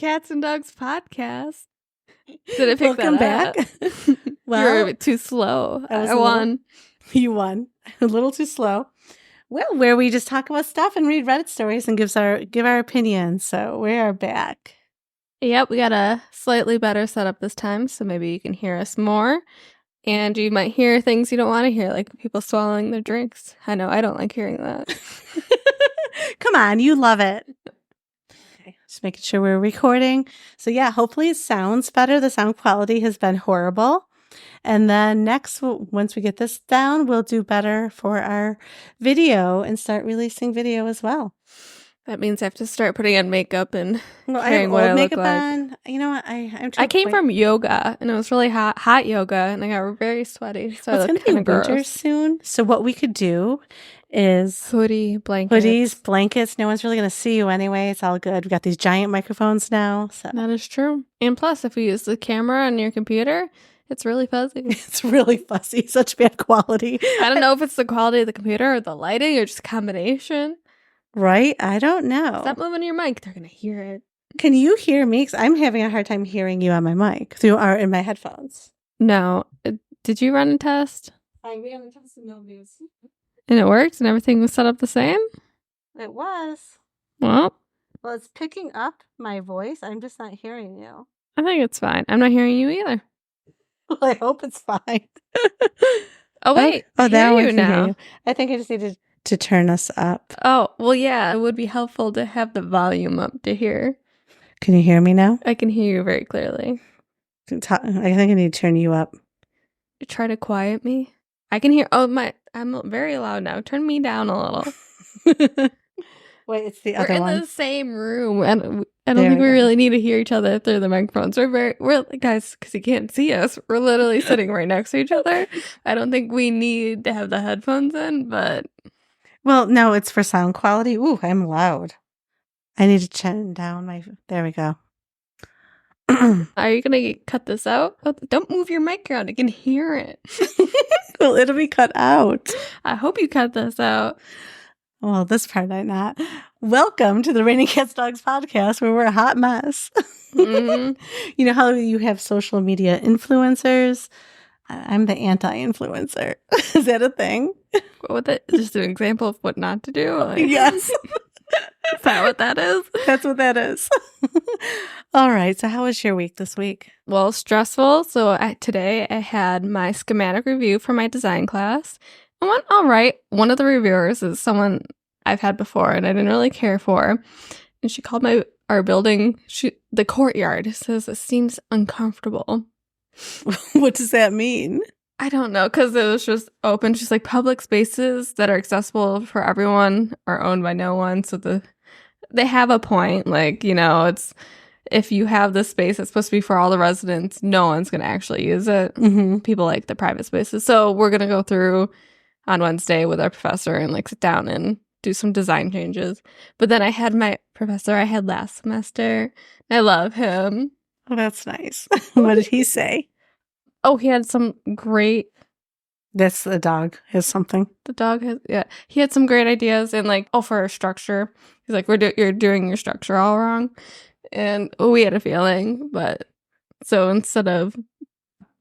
Cats and Dogs podcast. Did I pick Welcome that back. up? Well, you were a bit too slow. I won. You won. A little too slow. Well, where we just talk about stuff and read Reddit stories and give our opinions. So we are back. Yep, we got a slightly better setup this time, so maybe you can hear us more. And you might hear things you don't want to hear, like people swallowing their drinks. I know, I don't like hearing that. Come on, you love it. Okay, just making sure we're recording. So yeah, hopefully it sounds better. The sound quality has been horrible. And then next, once we get this down, we'll do better for our video and start releasing video as well. That means I have to start putting on makeup and I have what old I makeup look like. on. You know what? I came from yoga, and it was really hot yoga, and I got very sweaty. So it's going to be winter soon. So what we could do is hoodies, blankets. No one's really going to see you anyway. It's all good. We got these giant microphones now. So that is true. And plus, if you use the camera on your computer, it's really fuzzy. It's really fuzzy. Such bad quality. I don't know if it's the quality of the computer or the lighting or just a combination. Right? I don't know. Stop moving your mic. They're going to hear it. Can you hear me? Because I'm having a hard time hearing you on my mic in my headphones. No. Did you run a test? I ran a test and nobody was. And it worked and everything was set up the same? It was. Well, it's picking up my voice. I'm just not hearing you. I think it's fine. I'm not hearing you either. Well, I hope it's fine. Oh, wait. I hear you now. I think I just needed to turn us up. Oh, well, yeah. It would be helpful to have the volume up to hear. Can you hear me now? I can hear you very clearly. I think I need to turn you up. Try to quiet me. I can hear. Oh, I'm very loud now. Turn me down a little. Wait, it's the other one. We're in the same room, and I don't think we really need to hear each other through the microphones. We're guys, because you can't see us. We're literally sitting right next to each other. I don't think we need to have the headphones in, but well, no, it's for sound quality. Ooh, I'm loud. I need to turn down my. There we go. Are you gonna cut this out? Oh, don't move your mic around. I can hear it. Well, it'll be cut out. I hope you cut this out. Well, this part I not. Welcome to the Raining Cats Dogs podcast, where we're a hot mess. Mm-hmm. You know how you have social media influencers? I'm the anti-influencer. Is that a thing? Just an example of what not to do? Yes. Is that what that is? That's what that is. All right. So how was your week this week? Well, stressful. So today I had my schematic review for my design class. It went all right. One of the reviewers is someone I've had before and I didn't really care for. And she called our building the courtyard. It says it seems uncomfortable. What does that mean? I don't know, because it was just open. She's like, public spaces that are accessible for everyone are owned by no one. So they have a point. Like, it's if you have this space that's supposed to be for all the residents, no one's going to actually use it. Mm-hmm. People like the private spaces. So we're going to go through on Wednesday with our professor and sit down and do some design changes. But then I had my professor I had last semester. I love him. Oh, that's nice. What did he say? Oh, he had some great... That's the dog has something. The dog has... Yeah. He had some great ideas and for our structure. He's like, you're doing your structure all wrong. And we had a feeling, but... So instead of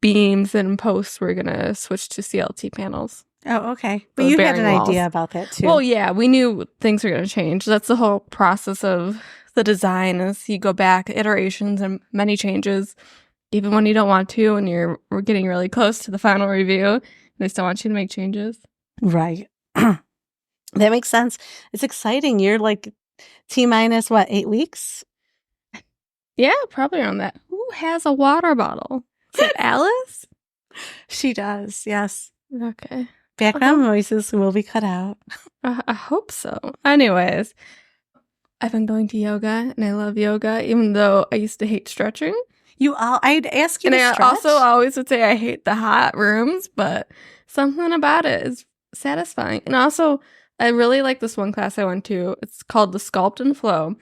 beams and posts, we're going to switch to CLT panels. Oh, okay. But you had an idea about that too. Well, yeah. We knew things were going to change. That's the whole process of the design is you go back, iterations and many changes. Even when you don't want to, and we're getting really close to the final review, they still want you to make changes. Right. That makes sense. It's exciting. You're T-minus, 8 weeks? Yeah, probably around that. Who has a water bottle? Is it Alice? She does, yes. Okay. Background noises will be cut out. I hope so. Anyways, I've been going to yoga, and I love yoga, even though I used to hate stretching. I'd ask you and to I stretch. Also always would say I hate the hot rooms, but something about it is satisfying. And also, I really like this one class I went to. It's called the Sculpt and Flow.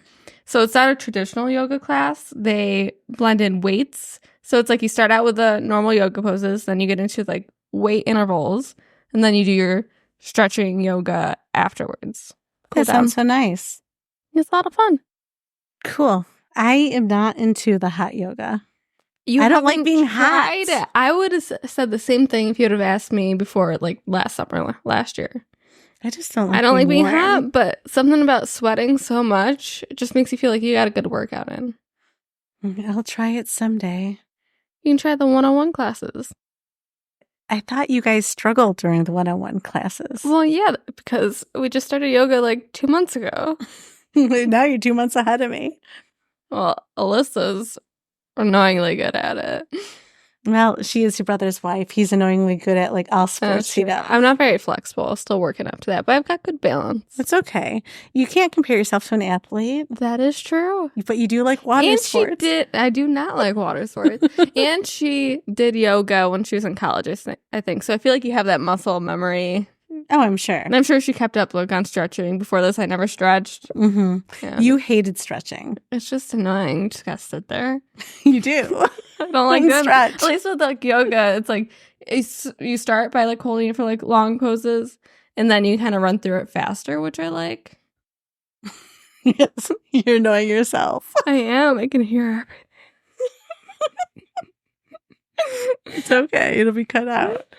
So it's not a traditional yoga class. They blend in weights. So it's you start out with the normal yoga poses, then you get into weight intervals, and then you do your stretching yoga afterwards. That sounds so nice. It's a lot of fun. Cool. I am not into the hot yoga. You I don't like haven't being tried hot. it. I would have said the same thing if you would have asked me before, like last summer, last year. I just don't I like don't like being warm. hot, but something about sweating so much, it just makes you feel like you got a good workout in. I'll try it someday. You can try the one-on-one classes. I thought you guys struggled during the one-on-one classes. Well, yeah, because we just started yoga like 2 months ago. Now you're 2 months ahead of me. Well, Alyssa's annoyingly good at it. Well, she is your brother's wife. He's annoyingly good at like all sports That's he true. does. I'm not very flexible, still working up to that, but I've got good balance. It's okay. You can't compare yourself to an athlete, That is true. but you do like water And sports. I do not like water sports. And she did yoga when she was in college, I think. So I feel like you have that muscle memory. Oh, I'm sure. And I'm sure she kept up like on stretching. Before this, I never stretched. Mm-hmm. Yeah. You hated stretching. It's just annoying. You just gotta sit there. You do. I don't like And that. stretch. At least with like yoga, it's like you start by like holding it for like long poses, and then you kind of run through it faster, which I like. Yes, you're annoying yourself. I am. I can hear everything. It's okay. It'll be cut out.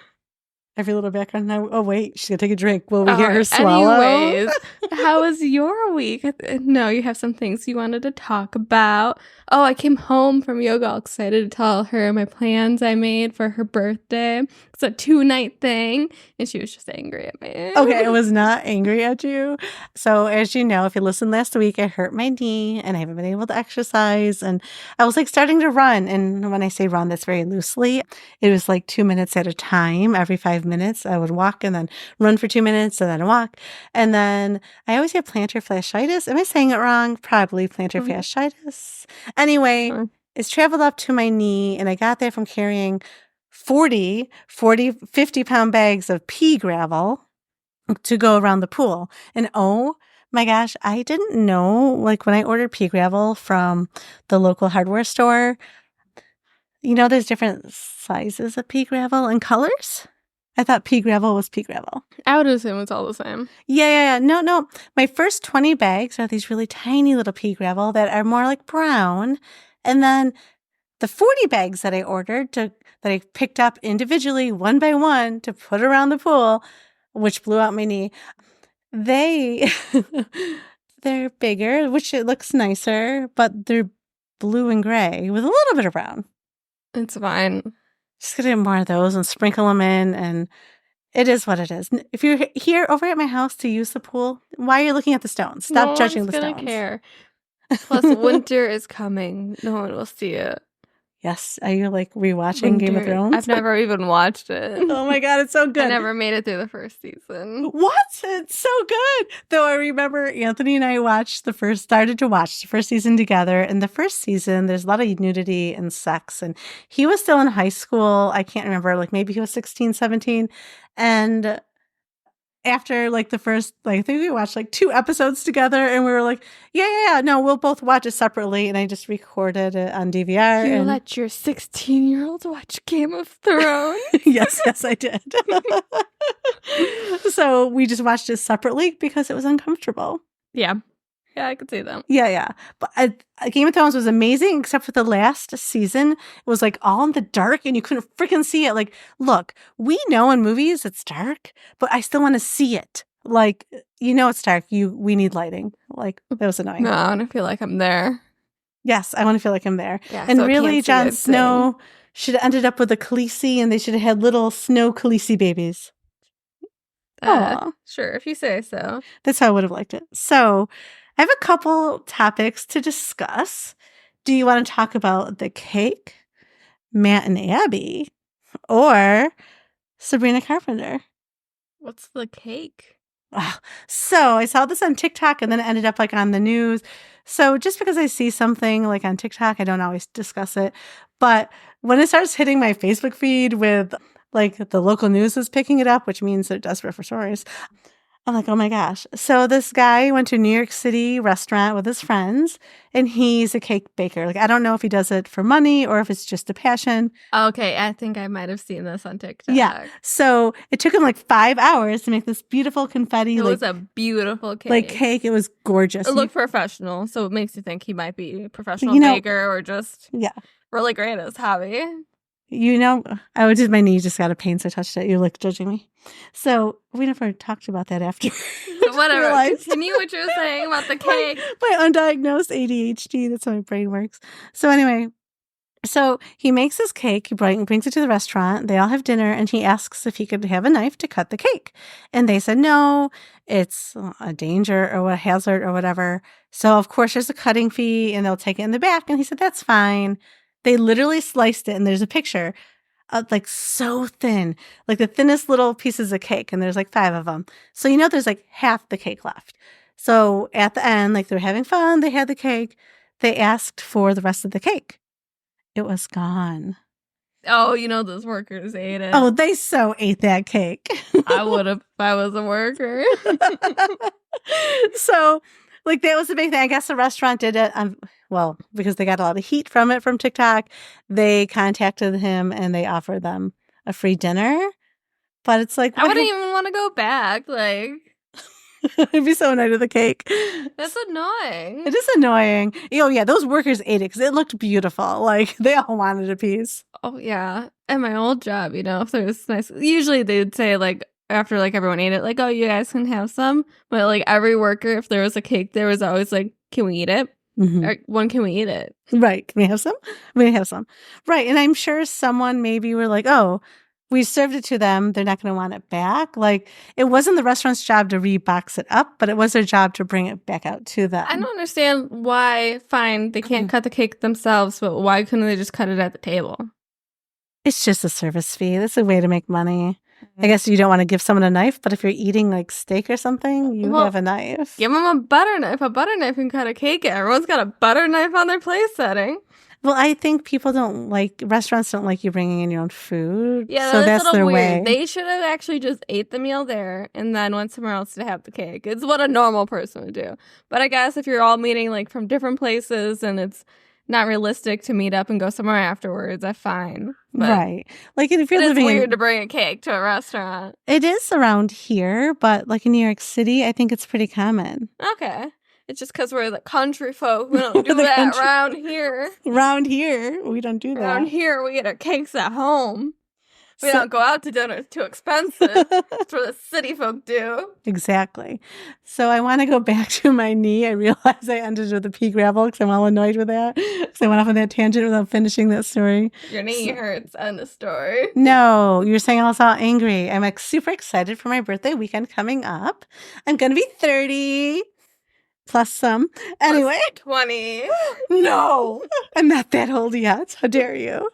Every little background now. Oh, wait. She's going to take a drink. Will we hear her swallow? Anyways, how was your week? No, you have some things you wanted to talk about. Oh, I came home from yoga all excited to tell her my plans I made for her birthday. It's a 2-night thing. And she was just angry at me. Okay, I was not angry at you. So as you know, if you listened last week, I hurt my knee and I haven't been able to exercise. And I was like starting to run. And when I say run, that's very loosely. It was like 2 minutes at a time. Every 5 minutes, I would walk and then run for 2 minutes and then walk. And then I always have plantar fasciitis. Am I saying it wrong? Probably plantar fasciitis. Anyway, it's traveled up to my knee and I got that from carrying 50-pound bags of pea gravel to go around the pool. And oh my gosh, I didn't know, like when I ordered pea gravel from the local hardware store, you know, there's different sizes of pea gravel and colors. I thought pea gravel was pea gravel. I would assume it's all the same. Yeah. No. My first 20 bags are these really tiny little pea gravel that are more like brown. And then the 40 bags that I ordered that I picked up individually one by one to put around the pool, which blew out my knee, they're bigger, which it looks nicer, but they're blue and gray with a little bit of brown. It's fine. Just gonna get more of those and sprinkle them in, and it is what it is. If you're here over at my house to use the pool, why are you looking at the stones? Stop judging the stones. No one's gonna care. Plus, winter is coming. No one will see it. Yes. Are you like rewatching Game of Thrones? I've never even watched it. Oh my God, it's so good. I never made it through the first season. What? It's so good. Though I remember Anthony and I started to watch the first season together. In the first season, there's a lot of nudity and sex. And he was still in high school. I can't remember, like maybe he was 16, 17. And after like the first, like I think we watched like 2 episodes together and we were like, yeah, no, we'll both watch it separately. And I just recorded it on DVR. You let your 16-year-old watch Game of Thrones? Yes, I did. So we just watched it separately because it was uncomfortable. Yeah, I could see that. Yeah. But Game of Thrones was amazing, except for the last season. It was like all in the dark and you couldn't freaking see it. Like, look, we know in movies it's dark, but I still want to see it. Like, you know it's dark. We need lighting. Like, that was annoying. No, I want to feel like I'm there. Yes, I want to feel like I'm there. Yeah, and so really, Jon Snow should have ended up with a Khaleesi and they should have had little snow Khaleesi babies. Sure, if you say so. That's how I would have liked it. So I have a couple topics to discuss. Do you want to talk about the cake, Matt and Abby, or Sabrina Carpenter? What's the cake? So I saw this on TikTok and then it ended up like on the news. So just because I see something like on TikTok, I don't always discuss it. But when it starts hitting my Facebook feed with like the local news is picking it up, which means they're desperate for stories, I'm like, oh my gosh. So this guy went to a New York City restaurant with his friends, and he's a cake baker. Like, I don't know if he does it for money or if it's just a passion. Okay, I think I might have seen this on TikTok. Yeah. So it took him like 5 hours to make this beautiful confetti. It was a beautiful cake. Like cake. It was gorgeous. It looked professional, so it makes you think he might be a professional You know- baker or just really great at his hobby. You know, my knee just got a pain, so I touched it. You're like judging me. So we never talked about that after. Whatever. Continue what you were saying about the cake. My undiagnosed ADHD. That's how my brain works. So anyway, so he makes his cake. He brings it to the restaurant. They all have dinner, and he asks if he could have a knife to cut the cake. And they said, no, it's a danger or a hazard or whatever. So of course there's a cutting fee, and they'll take it in the back. And he said, that's fine. They literally sliced it, and there's a picture of like so thin, like the thinnest little pieces of cake, and there's like 5 of them. So there's like half the cake left. So at the end, like they're having fun, they had the cake. They asked for the rest of the cake. It was gone. Oh, those workers ate it. Oh, they so ate that cake. I would have if I was a worker. So, like, that was a big thing. I guess the restaurant did it. Because they got a lot of heat from it from TikTok, they contacted him and they offered them a free dinner. But it's like, I wouldn't even want to go back. Like, I'd be so annoyed with the cake. That's annoying. It is annoying. Oh, yeah, those workers ate it because it looked beautiful. Like, they all wanted a piece. Oh, yeah. At my old job, if there was nice, usually they'd say, like, after, like, everyone ate it, like, oh, you guys can have some. But, like, every worker, if there was a cake, there was always, like, can we eat it? Mm-hmm. Or, when can we eat it? Right. Can we have some? We have some. Right. And I'm sure someone maybe were like, oh, we served it to them. They're not going to want it back. Like, it wasn't the restaurant's job to rebox it up, but it was their job to bring it back out to them. I don't understand why, fine, they can't cut the cake themselves, but why couldn't they just cut it at the table? It's just a service fee. That's a way to make money. I guess you don't want to give someone a knife, but if you're eating like steak or something, you have a knife. Give them a butter knife. A butter knife can cut a cake. Everyone's got a butter knife on their place setting. Well, I think restaurants don't like you bringing in your own food. Yeah, so that's their weird. way. They should have actually just ate the meal there and then went somewhere else to have the cake. It's what a normal person would do. But I guess if you're all meeting like from different places and it's not realistic to meet up and go somewhere afterwards, that's fine. But right. Like if you're living, it's weird to bring a cake to a restaurant. It is around here, but like in New York City, I think it's pretty common. Okay. It's just because we're the country folk. We don't do that around here. Around here, we don't do that. Around here, we get our cakes at home. We don't go out to dinner. It's too expensive. That's what the city folk do. Exactly. So I want to go back to my knee. I realize I ended with the pea gravel because I'm all annoyed with that. Because I went off on that tangent without finishing that story. Your knee hurts. End of story. No, you're saying I was all angry. I'm like super excited for my birthday weekend coming up. I'm going to be 30. Plus some. Anyway. Plus 20. No, I'm not that old yet. How dare you?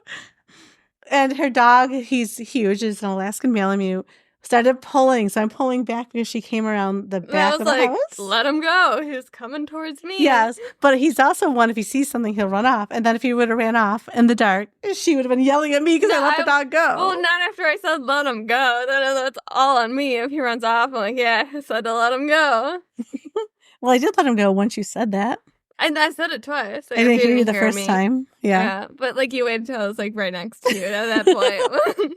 And her dog, he's huge, is an Alaskan Malamute, started pulling. So I'm pulling back because she came around the back of the house. Let him go. He's coming towards me. Yes, but he's also one, if he sees something, he'll run off. And then if he would have ran off in the dark, she would have been yelling at me because I let the dog go. Well, not after I said let him go. That's all on me. If he runs off, I'm like, yeah, I said to let him go. Well, I did let him go once you said that. And I said it twice. I didn't hear you the first time. Yeah. But like you waited until I was like right next to you at that point.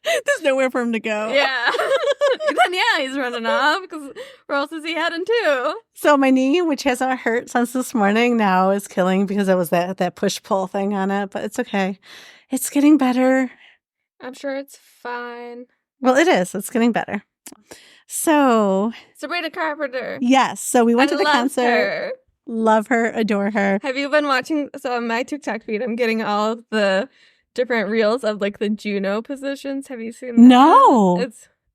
There's nowhere for him to go. Yeah. Then he's running off because where else is he heading to? So my knee, which hasn't hurt since this morning, now is killing because it was that push-pull thing on it. But it's okay. It's getting better. I'm sure it's fine. Well, it is. It's getting better. So Sabrina Carpenter. Yes. So we went to the concert. Her. Love her, adore her. Have you been watching? So on my TikTok feed, I'm getting all of the different reels of like the Juno positions. Have you seen that? No.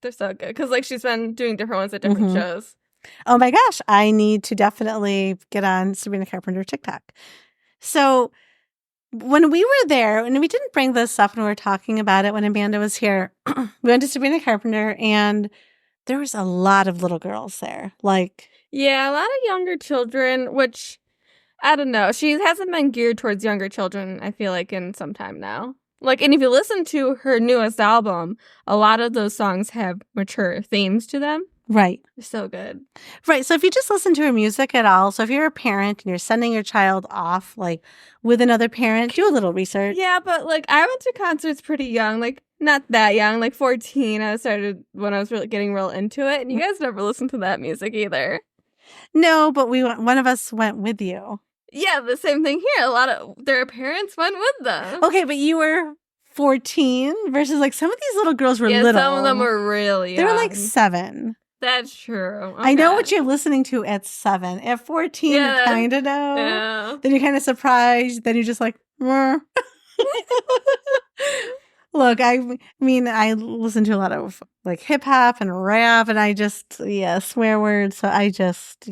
They're so good because like she's been doing different ones at different shows. Oh my gosh. I need to definitely get on Sabrina Carpenter TikTok. So when we were there, and we didn't bring this up when we were talking about it when Amanda was here, we went to Sabrina Carpenter and there was a lot of little girls there. Yeah, a lot of younger children, which, I don't know. She hasn't been geared towards younger children, I feel like, in some time now. And if you listen to her newest album, a lot of those songs have mature themes to them. Right. They're so good. Right. So if you just listen to her music at all, so if you're a parent and you're sending your child off like with another parent, do a little research. Yeah, but like I went to concerts pretty young, like not that young, like 14. I started when I was really getting real into it, and you guys never listened to that music either. No, but one of us went with you. Yeah, the same thing here. A lot of their parents went with them. Okay, but you were 14 versus like some of these little girls were Yeah, little. some of them were really They young. were like 7. That's true. I know Okay. what you're listening to at 7. At 14, Yeah. you kind of know. Yeah. Then you're kind of surprised. Then you're just like, "Meh." Look, I mean, I listen to a lot of like hip hop and rap, and I just, swear words. So I just,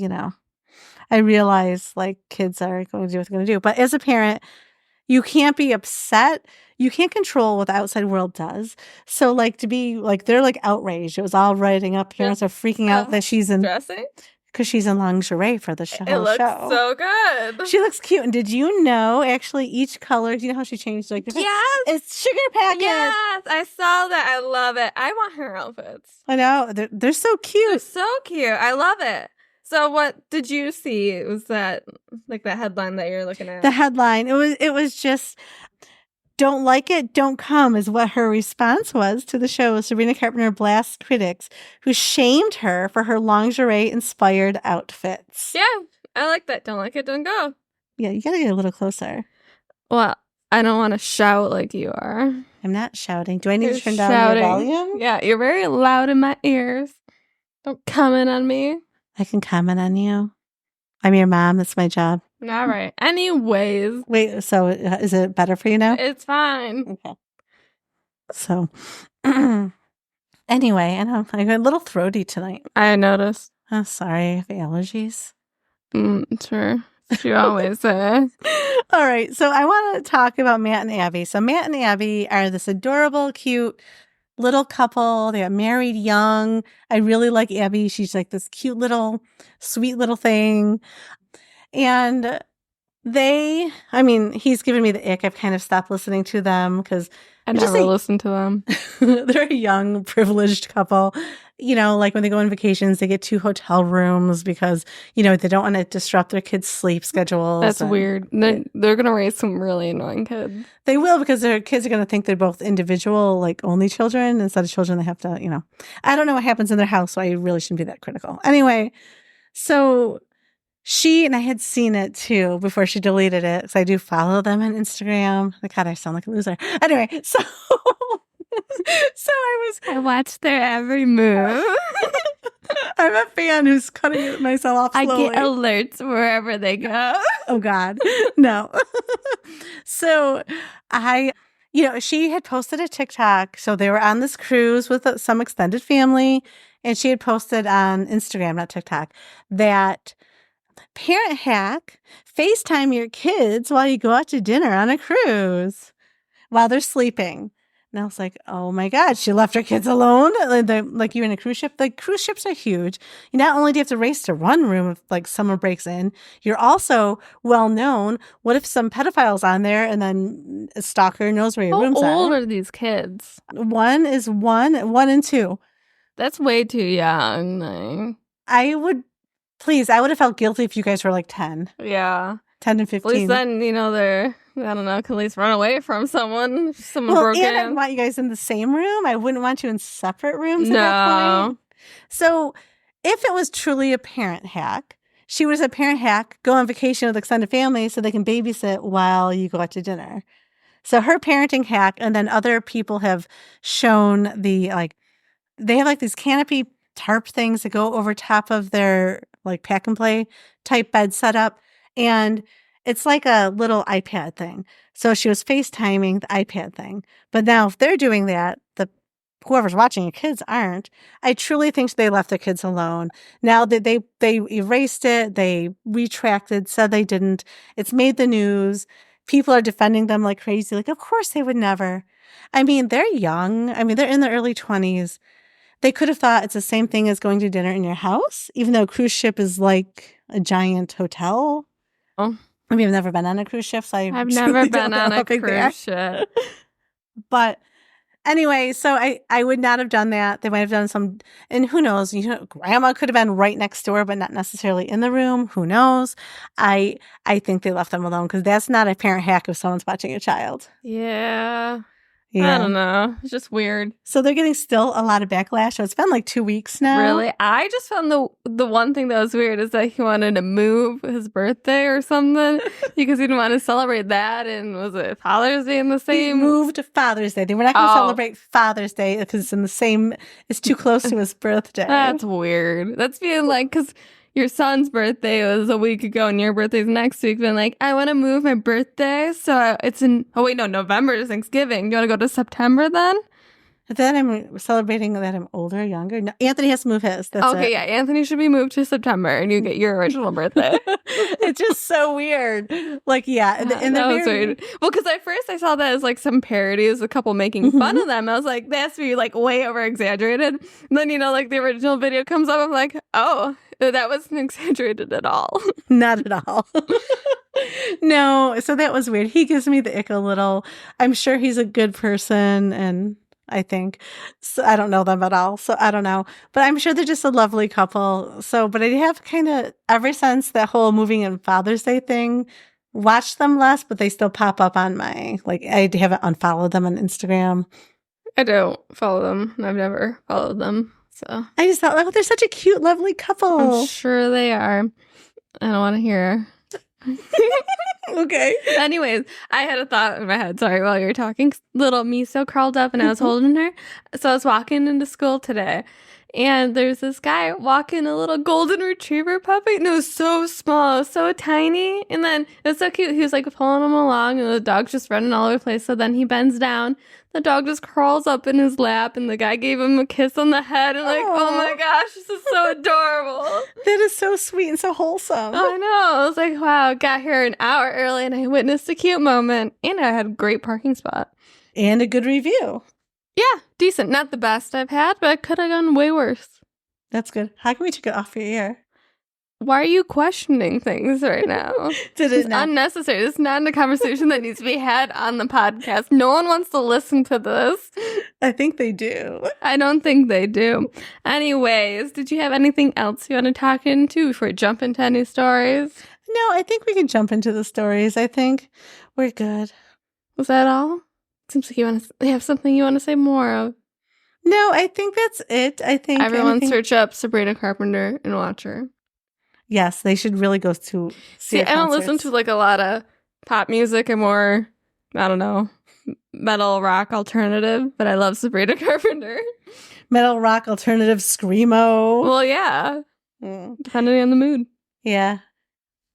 I realize like kids are going to do what they're going to do. But as a parent, you can't be upset. You can't control what the outside world does. So like to be like, they're like outraged. It was all writing up. Parents are freaking out that she's in dressing because she's in lingerie for the show. It looks so good. She looks cute. And did you know actually each color? Do you know how she changed? Like yes, it's sugar packet. Yes, I saw that. I love it. I want her outfits. I know they're so cute. They're so cute. I love it. So what did you see? Was that like the headline that you're looking at? The headline. It was just "Don't like it, don't come" is what her response was to the show. Sabrina Carpenter blasts critics who shamed her for her lingerie-inspired outfits. Yeah, I like that. Don't like it, don't go. Yeah, you gotta get a little closer. Well, I don't want to shout like you are. I'm not shouting. Do I need You're to turn down your volume? Yeah, you're very loud in my ears. Don't comment on me. I can comment on you. I'm your mom. That's my job. All right. Anyways. Wait, so is it better for you now? It's fine. Okay. So, anyway, I know I got a little throaty tonight. I noticed. Oh, sorry. I have allergies. Sure. You always say. All right. So I want to talk about Matt and Abby. So Matt and Abby are this adorable, cute little couple. They got married young. I really like Abby. She's like this cute little, sweet little thing. And he's given me the ick. I've kind of stopped listening to them because I never listen to them. They're a young, privileged couple. Like when they go on vacations, they get 2 hotel rooms because, they don't want to disrupt their kids' sleep schedules. That's weird. They're going to raise some really annoying kids. They will because their kids are going to think they're both individual, like only children instead of children they have to, I don't know what happens in their house, so I really shouldn't be that critical. Anyway, so and I had seen it too before she deleted it because I do follow them on Instagram. God, I sound like a loser. Anyway, so I watch their every move. I'm a fan who's cutting myself off slowly. I get alerts wherever they go. Oh God, no. So she had posted a TikTok. So they were on this cruise with some extended family, and she had posted on Instagram, not TikTok, that parent hack, FaceTime your kids while you go out to dinner on a cruise while they're sleeping. And I was like, oh my God, she left her kids alone? Like you're in a cruise ship? Like cruise ships are huge. Not only do you have to race to one room if like someone breaks in, you're also well known. What if some pedophile's on there and then a stalker knows where your rooms are? How old are these kids? One is 1 and 2. That's way too young. I would have felt guilty if you guys were like 10. Yeah. 10 and 15. At least then, they're, I don't know, can at least run away from someone. Someone broke in. And I want you guys in the same room. I wouldn't want you in separate rooms at that point. So if it was truly a parent hack, she was a parent hack, go on vacation with extended family so they can babysit while you go out to dinner. So her parenting hack, and then other people have shown they have like these canopy tarp things that go over top of their like pack and play type bed setup. And it's like a little iPad thing. So she was FaceTiming the iPad thing. But now if they're doing that, whoever's watching your kids aren't. I truly think they left their kids alone. Now that they erased it, they retracted, said they didn't. It's made the news. People are defending them like crazy. Like, of course they would never. They're young. They're in their early 20s. They could have thought it's the same thing as going to dinner in your house, even though a cruise ship is like a giant hotel. Oh. I've never been on a cruise ship, so I've never been on a cruise ship. But Anyway, so I would not have done that. They might have done some, and who knows? Grandma could have been right next door, but not necessarily in the room. Who knows? I think they left them alone because that's not a parent hack if someone's watching a child. Yeah. Yeah. I don't know. It's just weird. So they're getting still a lot of backlash. So it's been like 2 weeks now. Really? I just found the one thing that was weird is that he wanted to move his birthday or something because he didn't want to celebrate that. And was it Father's Day in the same? He moved Father's Day. They were not going to celebrate Father's Day because it's in the same. It's too close to his birthday. That's weird. That's being like, because your son's birthday was a week ago and your birthday's next week. Being like, I want to move my birthday. So it's in, November is Thanksgiving. Do you want to go to September then? Then I'm celebrating that I'm older, younger. No, Anthony has to move his. That's okay, it. yeah. Anthony should be moved to September and you get your original birthday. It's just so weird. Like, yeah. And that was weird. Well, because at first I saw that as like some parodies, a couple making fun of them. I was like, that has to be like way over exaggerated. And then, like the original video comes up. I'm like, oh, that wasn't exaggerated at all. Not at all. No. So that was weird. He gives me the ick a little. I'm sure he's a good person and I think. So I don't know them at all. So I don't know. But I'm sure they're just a lovely couple. So, but I have kind of, ever since that whole moving and Father's Day thing, watched them less, but they still pop up on my, like, I haven't unfollowed them on Instagram. I don't follow them. I've never followed them. So I just thought, oh, they're such a cute, lovely couple. I'm sure they are. I don't want to hear. Okay. Anyways, I had a thought in my head, sorry, while you were talking. Little Miso curled up and I was holding her. So I was walking into school today and there's this guy walking a little golden retriever puppy and it was so small, so tiny. And then it was so cute. He was like pulling him along and the dog's just running all over the place. So then he bends down. The dog just crawls up in his lap and the guy gave him a kiss on the head and like, oh my gosh, this is so adorable. That is so sweet and so wholesome. I know. I was like, wow, got here an hour early and I witnessed a cute moment and I had a great parking spot. And a good review. Yeah, decent. Not the best I've had, but it could have gone way worse. That's good. How can we take it off your ear? Why are you questioning things right now? It's unnecessary. This is not a conversation that needs to be had on the podcast. No one wants to listen to this. I think they do. I don't think they do. Anyways, did you have anything else you want to talk into before we jump into any stories? No, I think we can jump into the stories. I think we're good. Was that all? Seems like you have something you want to say more of. No, I think that's it. I think everyone search up Sabrina Carpenter and watch her. Yes, they should really go to see I don't listen to like a lot of pop music and more, I don't know, metal rock alternative, but I love Sabrina Carpenter. Metal rock alternative screamo. Well, yeah. Depending on the mood. Yeah.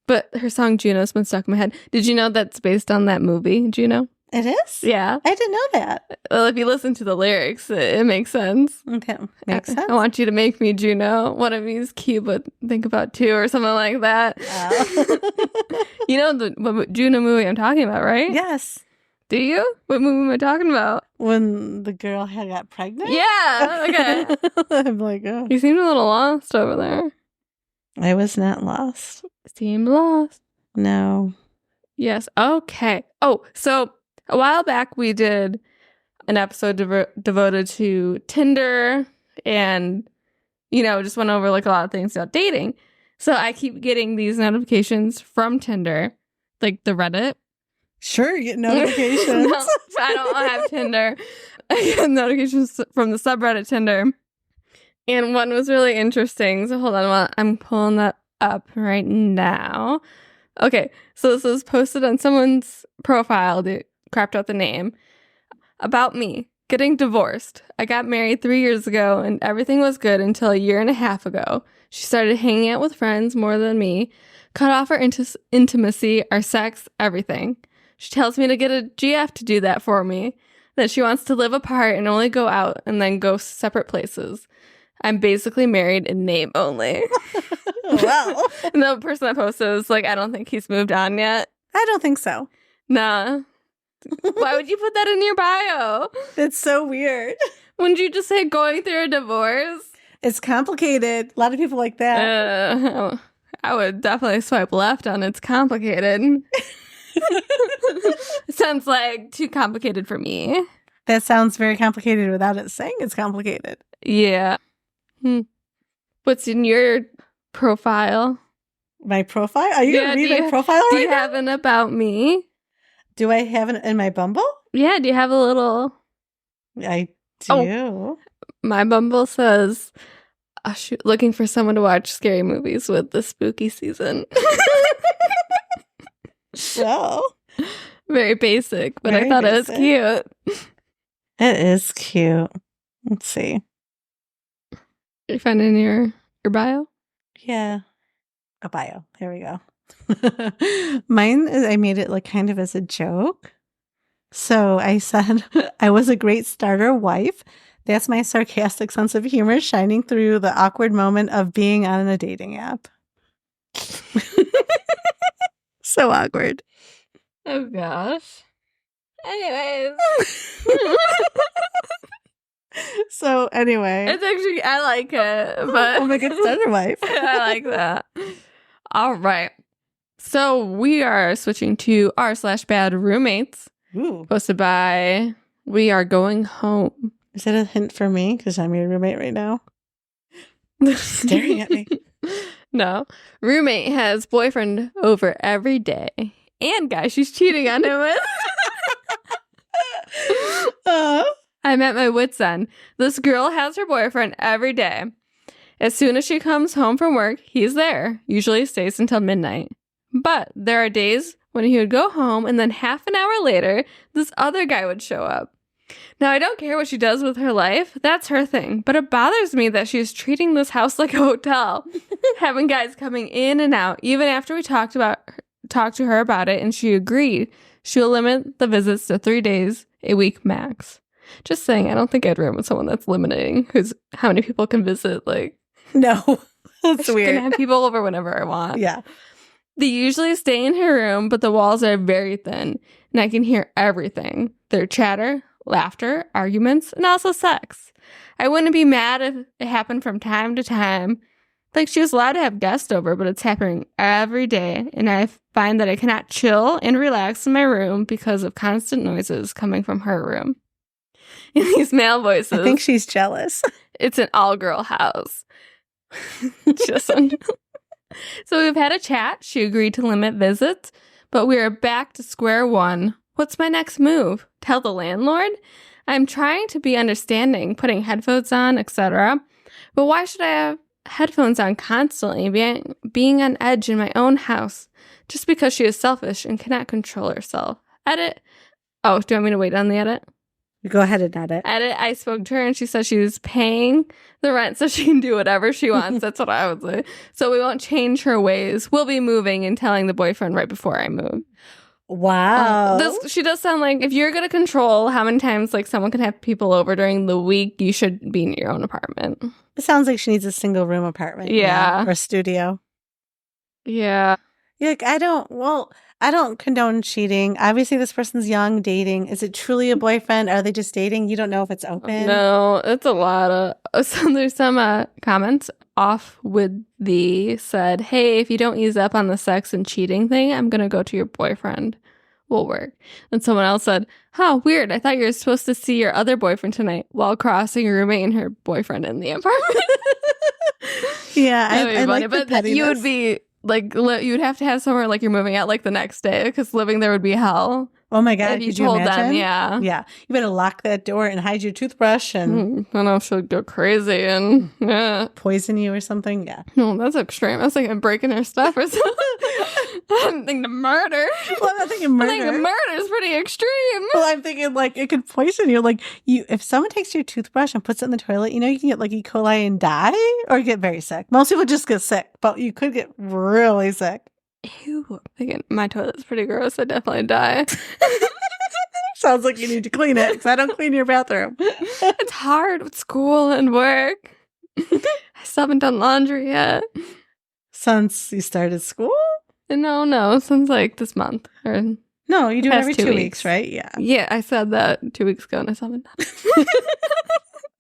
But her song Juno's been stuck in my head. Did you know that's based on that movie, Juno? It is? Yeah. I didn't know that. Well, if you listen to the lyrics, it makes sense. Okay. Makes sense. I want you to make me Juno. One of these cute, but think about two or something like that. Oh. You know the Juno movie I'm talking about, right? Yes. Do you? What movie am I talking about? When the girl got pregnant? Yeah. Okay. I'm like, oh. You seemed a little lost over there. I was not lost. Seemed lost. No. Yes. Okay. Oh, so a while back, we did an episode devoted to Tinder and, just went over like a lot of things about dating. So I keep getting these notifications from Tinder, like the Reddit. Sure, you get notifications. No, I don't have Tinder. I get notifications from the subreddit Tinder. And one was really interesting. So hold on, I'm pulling that up right now. Okay, so this was posted on someone's profile. They crapped out the name. About me, getting divorced. I got married 3 years ago and everything was good until a year and a half ago. She started hanging out with friends more than me, cut off our intimacy, our sex, everything. She tells me to get a GF to do that for me, that she wants to live apart and only go out and then go separate places. I'm basically married in name only. Well. And the person that posted was like, I don't think he's moved on yet. I don't think so. Nah. Why would you put that in your bio? It's so weird. Wouldn't you just say going through a divorce? It's complicated. A lot of people like that. I would definitely swipe left on it's complicated. It sounds like too complicated for me. That sounds very complicated without it saying it's complicated. Yeah. What's in your profile? My profile? Are you going to read my profile right now? Do you have an about me? Do I have it in my Bumble? Yeah, do you have a little... I do. Oh, my Bumble says, looking for someone to watch scary movies with this spooky season. Well... Very basic, but I thought it was cute. It is cute. Let's see. You find it in your bio? Yeah. A bio. There we go. Mine is, I made it like kind of as a joke. So I said, I was a great starter wife. That's my sarcastic sense of humor shining through the awkward moment of being on a dating app. So awkward. Oh gosh. Anyways. So anyway. It's actually, I like it. But I'm a good starter wife. I like that. All right. So we are switching to r/bad roommates. Ooh. Posted by We Are Going Home. Is that a hint for me? Because I'm your roommate right now. Staring at me. No. Roommate has boyfriend over every day. And guy she's cheating on him with. I'm at my wit's end. This girl has her boyfriend every day. As soon as she comes home from work, he's there. Usually stays until midnight. But there are days when he would go home and then half an hour later, this other guy would show up. Now, I don't care what she does with her life. That's her thing. But it bothers me that she's treating this house like a hotel. Having guys coming in and out. Even after we talked to her about it and she agreed, she'll limit the visits to 3 days a week max. Just saying, I don't think I'd room with someone that's limiting how many people can visit. Like, no, that's weird. I can have people over whenever I want. Yeah. They usually stay in her room, but the walls are very thin, and I can hear everything. Their chatter, laughter, arguments, and also sex. I wouldn't be mad if it happened from time to time. Like, she was allowed to have guests over, but it's happening every day, and I find that I cannot chill and relax in my room because of constant noises coming from her room. In these male voices. I think she's jealous. It's an all-girl house. So we've had a chat. She agreed to limit visits, but we are back to square one. What's my next move? Tell the landlord? I'm trying to be understanding, putting headphones on, etc. But why should I have headphones on constantly, being on edge in my own house, just because she is selfish and cannot control herself? Edit. Oh, do you want me to wait on the edit? Go ahead and edit. I spoke to her and she said she was paying the rent so she can do whatever she wants. That's what I would say. So we won't change her ways. We'll be moving and telling the boyfriend right before I move. Wow. She does sound like if you're going to control how many times like someone can have people over during the week, you should be in your own apartment. It sounds like she needs a single room apartment. Yeah. Or a studio. Yeah. Like, I don't condone cheating. Obviously, this person's young, dating. Is it truly a boyfriend? Are they just dating? You don't know if it's open. No, it's a lot of... So there's some comments off with said, hey, if you don't ease up on the sex and cheating thing, I'm going to go to your boyfriend. Will work. And someone else said, huh, weird. I thought you were supposed to see your other boyfriend tonight while crossing your roommate and her boyfriend in the apartment. Yeah, I like the pettiness. You would be... Like, you'd have to have somewhere like you're moving out like the next day because living there would be hell. Oh my God. If you told them, yeah. Yeah. You better lock that door and hide your toothbrush and... I don't know if she'll go crazy and poison you or something. Yeah. No, that's extreme. I was thinking breaking her stuff or something. I'm thinking murder. Well, I'm not thinking murder. I think murder is pretty extreme. Well, I'm thinking like it could poison you. Like if someone takes your toothbrush and puts it in the toilet, you can get like E. coli and die or get very sick. Most people just get sick, but you could get really sick. Ew. I'm thinking my toilet's pretty gross. I'd definitely die. Sounds like you need to clean it because I don't clean your bathroom. It's hard with school and work. I still haven't done laundry yet. Since you started school? No, since like this month. Or no, you do it every 2 weeks, right? Yeah. Yeah, I said that 2 weeks ago and I still haven't done it.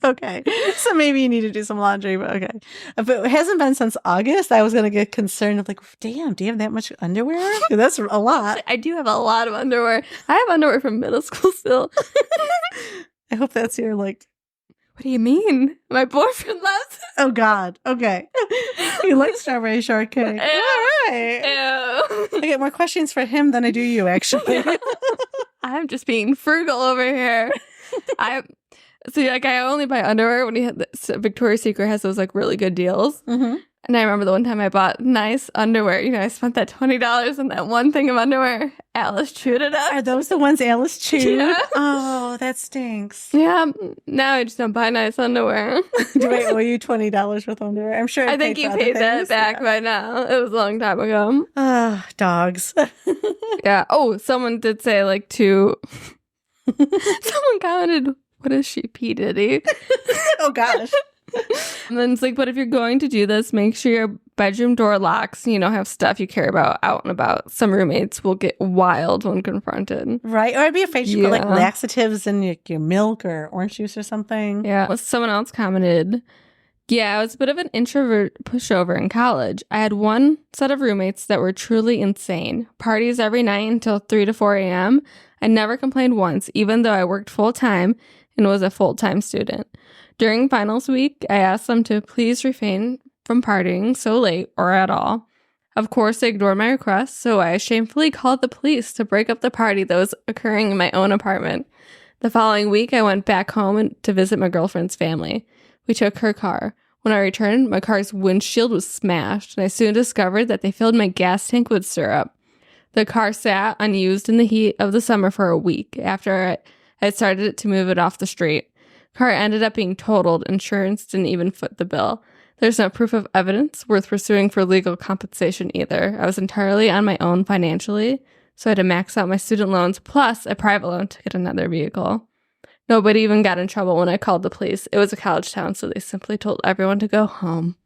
Okay. So maybe you need to do some laundry, but okay. If it hasn't been since August, I was going to get concerned of like, damn, do you have that much underwear? That's a lot. I do have a lot of underwear. I have underwear from middle school still. I hope that's your like. What do you mean? My boyfriend left? Oh God. Okay. You like strawberry shortcake. Ew. All right. Ew. I get more questions for him than I do you, actually. I'm just being frugal over here. I only buy underwear when Victoria's Secret has those like really good deals. Mm-hmm. And I remember the one time I bought nice underwear. I spent that $20 on that one thing of underwear. Alice chewed it up. Are those the ones Alice chewed? Yeah. Oh, that stinks. Yeah. Now I just don't buy nice underwear. Do I owe you $20 worth of underwear? I'm sure I think you paid that back by now. It was a long time ago. Dogs. Yeah. Oh, someone did say like someone commented, what is she, P. Diddy? Oh gosh. And then it's like, but if you're going to do this, make sure your bedroom door locks, have stuff you care about out and about. Some roommates will get wild when confronted. Right. Or I'd be afraid you put like laxatives in your milk or orange juice or something. Yeah. Someone else commented, yeah, I was a bit of an introvert pushover in college. I had one set of roommates that were truly insane. Parties every night until 3 to 4 a.m. I never complained once, even though I worked full-time and was a full-time student. During finals week, I asked them to please refrain from partying so late or at all. Of course, they ignored my request, so I shamefully called the police to break up the party that was occurring in my own apartment. The following week, I went back home to visit my girlfriend's family. We took her car. When I returned, my car's windshield was smashed, and I soon discovered that they filled my gas tank with syrup. The car sat unused in the heat of the summer for a week after I had started to move it off the street. Car ended up being totaled. Insurance didn't even foot the bill. There's no proof of evidence worth pursuing for legal compensation either. I was entirely on my own financially, so I had to max out my student loans plus a private loan to get another vehicle. Nobody even got in trouble when I called the police. It was a college town, so they simply told everyone to go home.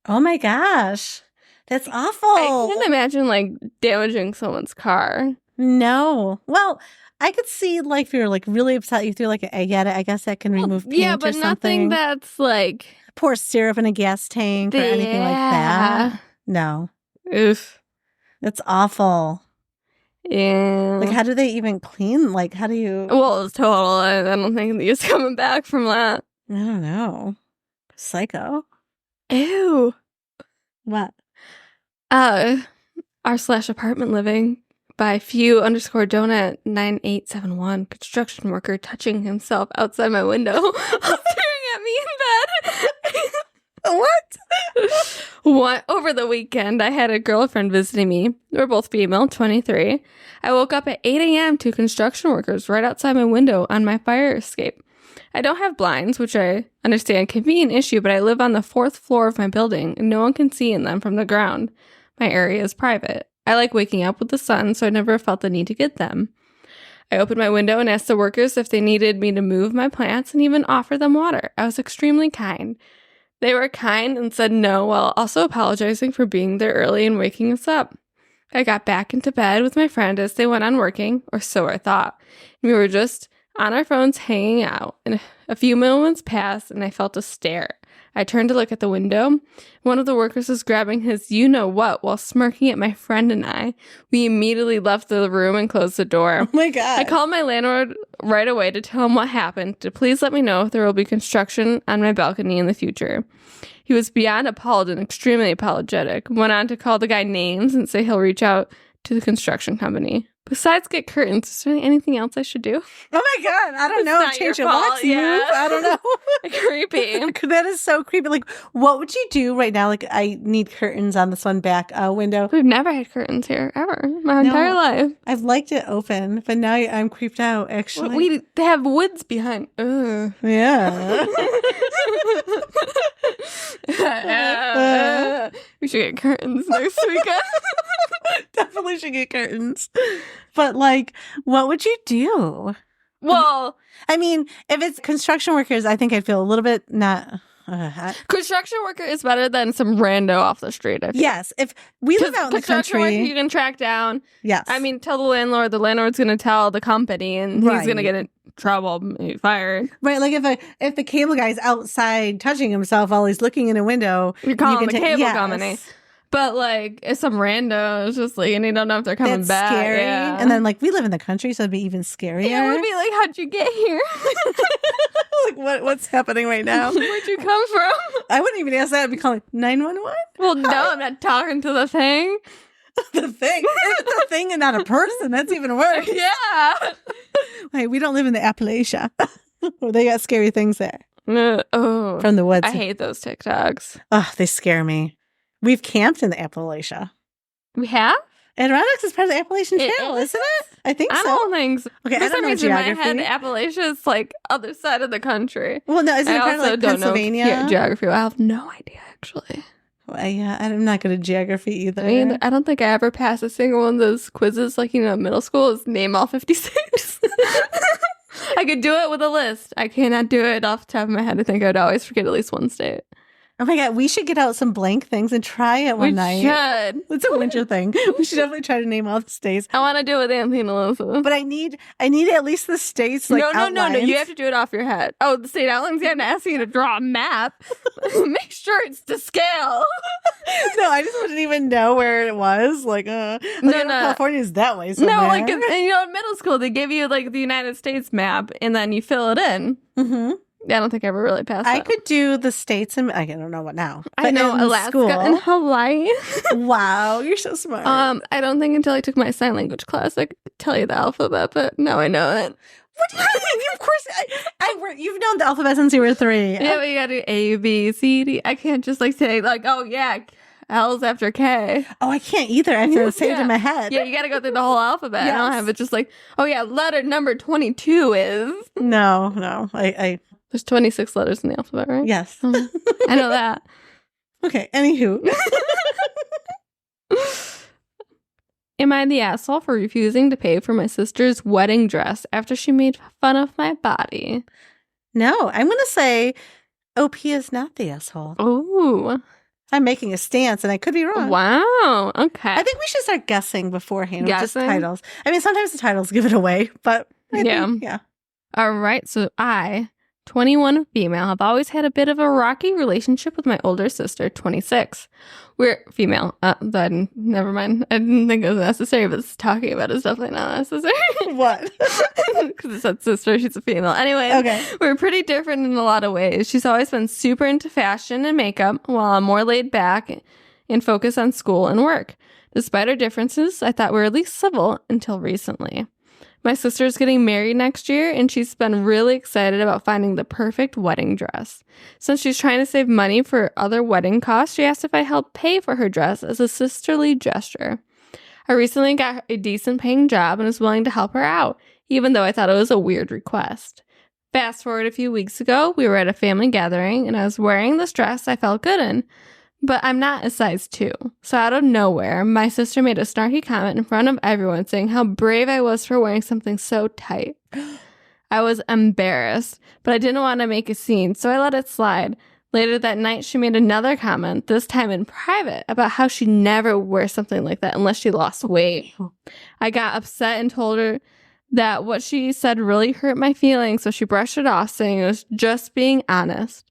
Oh my gosh. That's awful. I can't imagine like damaging someone's car. No. Well, I could see like if you're like really upset, you threw like an egg at it. I guess that can remove paint yeah, but or something. nothing that's like pour syrup in a gas tank or anything like that. No. Oof. That's awful. Yeah. Like, how do they even clean? Like, how do you? Well, it's total. I don't think he's coming back from that. I don't know. Psycho. Ew. What? R/apartment living by few_donut 9871. Construction worker touching himself outside my window while staring at me in bed. What? Over the weekend, I had a girlfriend visiting me. We're both female, 23. I woke up at 8 a.m. to construction workers right outside my window on my fire escape. I don't have blinds, which I understand can be an issue, but I live on the 4th floor of my building, and no one can see in them from the ground. My area is private. I like waking up with the sun, so I never felt the need to get them. I opened my window and asked the workers if they needed me to move my plants and even offer them water. I was extremely kind. They were kind and said no while also apologizing for being there early and waking us up. I got back into bed with my friend as they went on working, or so I thought. We were just on our phones hanging out, and a few moments passed and I felt a stare. I turned to look at the window. One of the workers was grabbing his you-know-what while smirking at my friend and I. We immediately left the room and closed the door. Oh my God. I called my landlord right away to tell him what happened, to please let me know if there will be construction on my balcony in the future. He was beyond appalled and extremely apologetic. Went on to call the guy names and say he'll reach out to the construction company. Besides get curtains, is there anything else I should do? Oh my God. I don't know. Change your locks, move. I don't know. Creepy. That is so creepy. Like, what would you do right now? Like, I need curtains on this one back window. We've never had curtains here, ever. My entire life. I've liked it open, but now I'm creeped out, actually. They have woods behind. Ugh. Yeah. We should get curtains next weekend. Definitely should get curtains. But, like, what would you do? Well, I mean, if it's construction workers, I think I'd feel a little bit not... construction worker is better than some rando off the street. I feel. Yes. If we live out in the country... Worker you can track down. Yes. I mean, tell the landlord's going to tell the company, and he's going to get in trouble, maybe fired. Right. Like, if the cable guy's outside touching himself while he's looking in a window... You're calling the cable company. But like, if some rando is just like, and you don't know if they're coming That's back. scary. Yeah. And then like we live in the country, so it'd be even scarier. Yeah, it would be like, how'd you get here? Like what's happening right now? Where'd you come from? I wouldn't even ask that. I'd be calling 911. Well, no, I'm not talking to the thing. The thing. If it's a thing and not a person, that's even worse. Yeah. Hey, we don't live in the Appalachia. They got scary things there. Oh, From the woods. I hate those TikToks. Oh, they scare me. We've camped in the Appalachia. We have? Adirondacks is part of the Appalachian Trail, isn't it? I think I so. don't think so. Okay, For I don't some know reason, in my geography. head, Appalachia is like other side of the country. Well, no, isn't it I part of also like don't Pennsylvania? know geography. I have no idea, actually. Well, yeah, I'm not good at geography either. I mean, I don't think I ever passed a single one of those quizzes, like, middle school is name all 50 states. I could do it with a list. I cannot do it off the top of my head. I think I would always forget at least one state. Oh my God, we should get out some blank things and try it one night. Should. It's a winter thing. We should definitely try to name all the states. I want to do it with Anthony and Alyssa. But I need at least the states like No. outlines. You have to do it off your head. Oh, the state outlines. Yeah, I'm asking you to draw a map. Make sure it's to scale. No, I just wouldn't even know where it was. Like, No. California is that way somewhere. No, like, in middle school, they give you, like, the United States map, and then you fill it in. Mm-hmm. I don't think I ever really passed I that. could do the states and I don't know what now. I But know in Alaska school- and Hawaii. Wow, you're so smart. I don't think until I took my sign language class I could tell you the alphabet, but now I know it. What do you mean? Of course, you've known the alphabet since you were 3. Yeah, but you gotta do A, B, C, D. I can't just like say like, oh yeah, L's after K. Oh, I can't either. I have to say it in my head. Yeah, you gotta go through the whole alphabet. Yes. I don't have it just like, oh yeah, letter number 22 is. No. I There's 26 letters in the alphabet, right? yes. I know that. Okay. Anywho, Am I the asshole for refusing to pay for my sister's wedding dress after she made fun of my body? no, I'm gonna say OP is not the asshole. Oh, I'm making a stance, and I could be wrong. wow. Okay. I think we should start guessing beforehand with just Guessing? titles. I mean, sometimes the titles give it away, but I Yeah. think, yeah. All right. So I, 21 female, have always had a bit of a rocky relationship with my older sister, 26. We're female. Never mind. I didn't think it was necessary, but talking about it is definitely not necessary. What? Because it said sister, she's a female. Anyway, Okay. we're pretty different in a lot of ways. She's always been super into fashion and makeup, while I'm more laid back and focused on school and work. Despite our differences, I thought we were at least civil until recently. My sister's getting married next year, and she's been really excited about finding the perfect wedding dress. Since she's trying to save money for other wedding costs, she asked if I helped pay for her dress as a sisterly gesture. I recently got a decent paying job and was willing to help her out, even though I thought it was a weird request. Fast forward a few weeks ago, we were at a family gathering, and I was wearing this dress I felt good in. But I'm not a size 2. So out of nowhere, my sister made a snarky comment in front of everyone saying how brave I was for wearing something so tight. I was embarrassed, but I didn't want to make a scene, so I let it slide. Later that night, she made another comment, this time in private, about how she never wears something like that unless she lost weight. I got upset and told her that what she said really hurt my feelings, so she brushed it off, saying it was just being honest.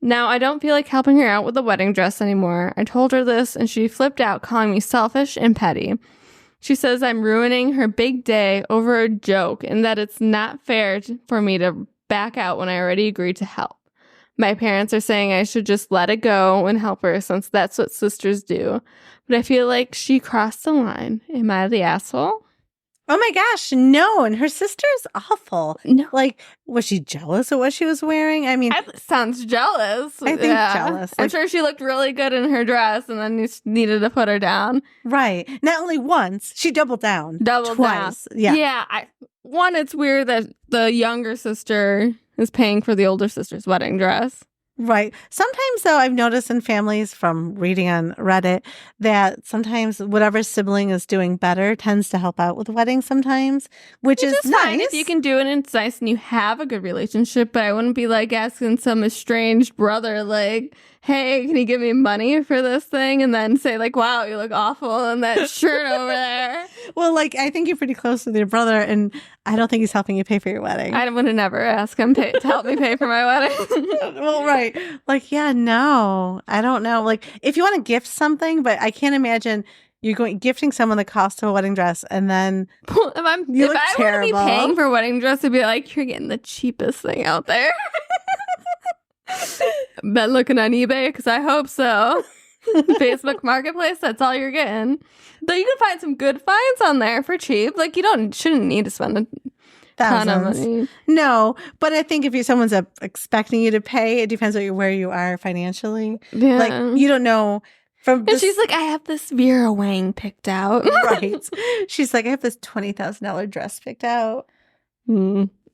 Now, I don't feel like helping her out with the wedding dress anymore. I told her this, and she flipped out, calling me selfish and petty. She says I'm ruining her big day over a joke, and that it's not fair for me to back out when I already agreed to help. My parents are saying I should just let it go and help her, since that's what sisters do. But I feel like she crossed the line. Am I the asshole? Oh my gosh, no. And her sister's awful. No. Like, was she jealous of what she was wearing? I mean, Sounds jealous. I think jealous. I'm Like- sure she looked really good in her dress, and then you needed to put her down. right. Not only once, she doubled down. Double twice. down. Yeah. Yeah. It's weird that the younger sister is paying for the older sister's wedding dress. Right. Sometimes, though, I've noticed in families from reading on Reddit that sometimes whatever sibling is doing better tends to help out with weddings sometimes, which is nice. Fine if you can do it and it's nice and you have a good relationship, but I wouldn't be like asking some estranged brother, like, hey, can you give me money for this thing? And then say like, wow, you look awful in that shirt over there. Well, like, I think you're pretty close with your brother, and I don't think he's helping you pay for your wedding. I would have never asked him to help me pay for my wedding. Well, right. Like, yeah, no, I don't know. Like, if you want to gift something, but I can't imagine you're gifting someone the cost of a wedding dress, and then if I want to be paying for a wedding dress, I'd be like, you're getting the cheapest thing out there. Been looking on eBay because I hope so. Facebook Marketplace, that's all you're getting. Though you can find some good finds on there for cheap. Like, you shouldn't need to spend a ton of money. No, but I think if someone's expecting you to pay, it depends on where you are financially. Yeah. Like, you don't know. And she's like, I have this Vera Wang picked out. Right. She's like, I have this $20,000 dress picked out.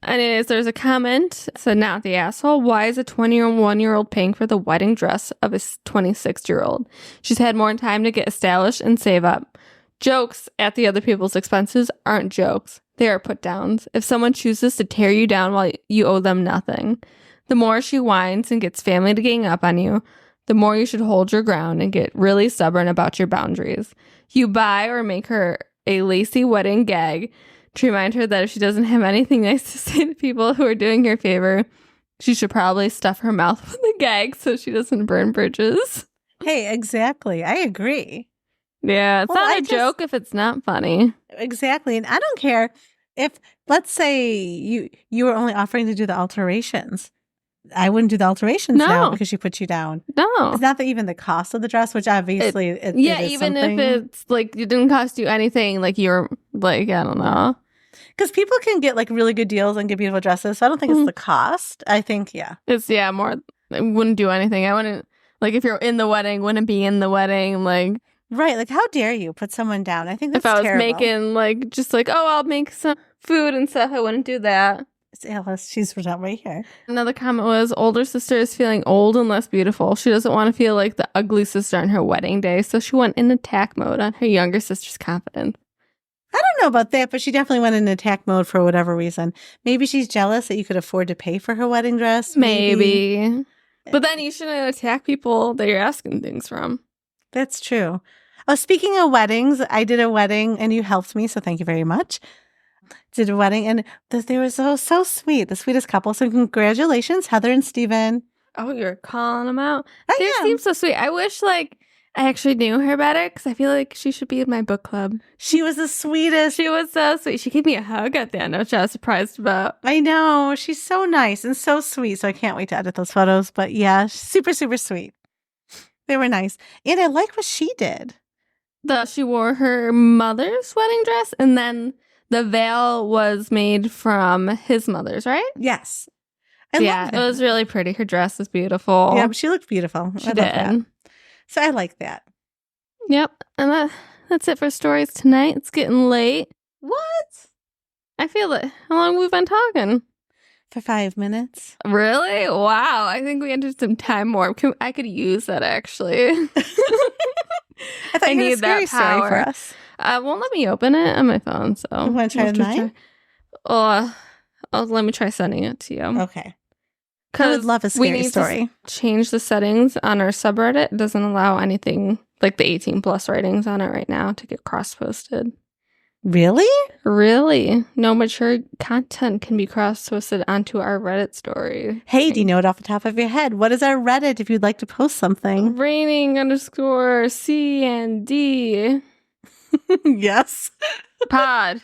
Anyways, there's a comment. So not the asshole. Why is a 21-year-old paying for the wedding dress of a 26-year-old? She's had more time to get established and save up. Jokes at the other people's expenses aren't jokes. They are put downs. If someone chooses to tear you down while you owe them nothing, the more she whines and gets family to gang up on you, the more you should hold your ground and get really stubborn about your boundaries. You buy or make her a lacy wedding gag to remind her that if she doesn't have anything nice to say to people who are doing her a favor, she should probably stuff her mouth with the gag so she doesn't burn bridges. Hey, exactly. I agree. Yeah, it's not a joke if it's not funny. Exactly. And I don't care if, let's say, you were only offering to do the alterations. I wouldn't do the alterations now because she put you down. No. It's not even the cost of the dress, which obviously it is even something. if it's like it didn't cost you anything, like you're like, I don't know. Because people can get like really good deals and get beautiful dresses. So I don't think it's the cost. I think, it's more. I wouldn't do anything. I wouldn't, like, if you're in the wedding, wouldn't be in the wedding. Like, right. Like, how dare you put someone down? I think that's terrible. If I was terrible. making like, just like, oh, I'll make some food and stuff, I wouldn't do that. It's Alice. She's right here. Another comment was, older sister is feeling old and less beautiful. She doesn't want to feel like the ugly sister on her wedding day, so she went in attack mode on her younger sister's confidence. I don't know about that, but she definitely went in attack mode for whatever reason. Maybe she's jealous that you could afford to pay for her wedding dress. Maybe. But then you shouldn't attack people that you're asking things from. That's true. Oh, speaking of weddings, I did a wedding and you helped me, so thank you very much. Did a wedding and they were so sweet, the sweetest couple. So congratulations, Heather and Steven. Oh, you're calling them out? They seem so sweet. I wish like I actually knew her better because I feel like she should be in my book club. She was the sweetest. She was so sweet. She gave me a hug at the end, which I was surprised about. I know. She's so nice and so sweet. So I can't wait to edit those photos. But yeah, super, super sweet. They were nice. And I like what she did. She wore her mother's wedding dress and then the veil was made from his mother's, right? Yes. It was really pretty. Her dress was beautiful. Yeah, she looked beautiful. She did. So I like that. Yep. And that's it for stories tonight. It's getting late. What? I feel it. How long have we been talking? For 5 minutes. Really? Wow. I think we entered some time warp. I could use that, actually. I thought you had a scary story for us. Won't let me open it on my phone, so. You want to try with mine? Let me try sending it to you. Okay. I would love a scary story. Change the settings on our subreddit. It doesn't allow anything like the 18 plus ratings on it right now to get cross-posted. Really? Really? No mature content can be cross-posted onto our Reddit story. Hey, do you know it off the top of your head? What is our Reddit if you'd like to post something? Raining_CND. Yes. Pod.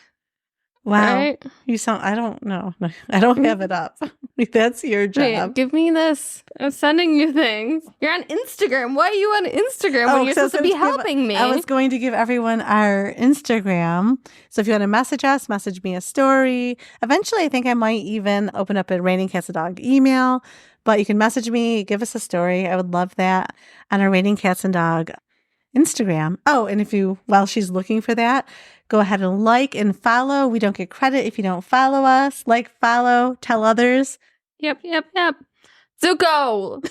Wow. Right? You sound, I don't know. I don't have it up. That's your job. Wait, give me this. I'm sending you things. You're on Instagram. Why are you on Instagram when you're supposed to be helping me? I was going to give everyone our Instagram. So if you want to message us, message me a story. Eventually, I think I might even open up a Raining Cats and Dog email. But you can message me, give us a story. I would love that on our Raining Cats and Dog Instagram. Oh, and while she's looking for that, go ahead and like and follow. We don't get credit if you don't follow us. Like, follow, tell others. Yep. Zuko!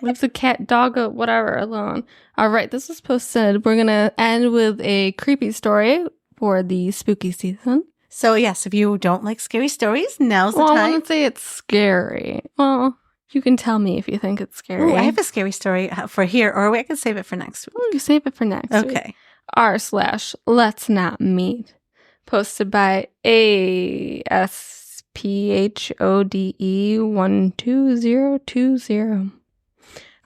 Leave the cat, dog, whatever alone. All right, this was posted. We're going to end with a creepy story for the spooky season. So, yes, if you don't like scary stories, now's the time. I wouldn't say it's scary. Well, You can tell me if you think it's scary. Ooh, I have a scary story for here, or I can save it for next week. You save it for next week. Okay. r/let's not meet. Posted by ASPHODE12020.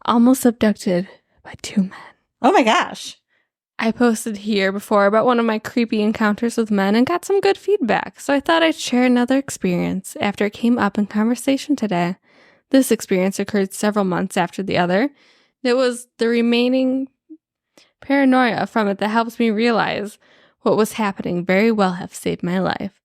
Almost abducted by 2 men. Oh my gosh. I posted here before about one of my creepy encounters with men and got some good feedback, so I thought I'd share another experience after it came up in conversation today. This experience occurred several months after the other. It was the remaining paranoia from it that helps me realize what was happening very well have saved my life.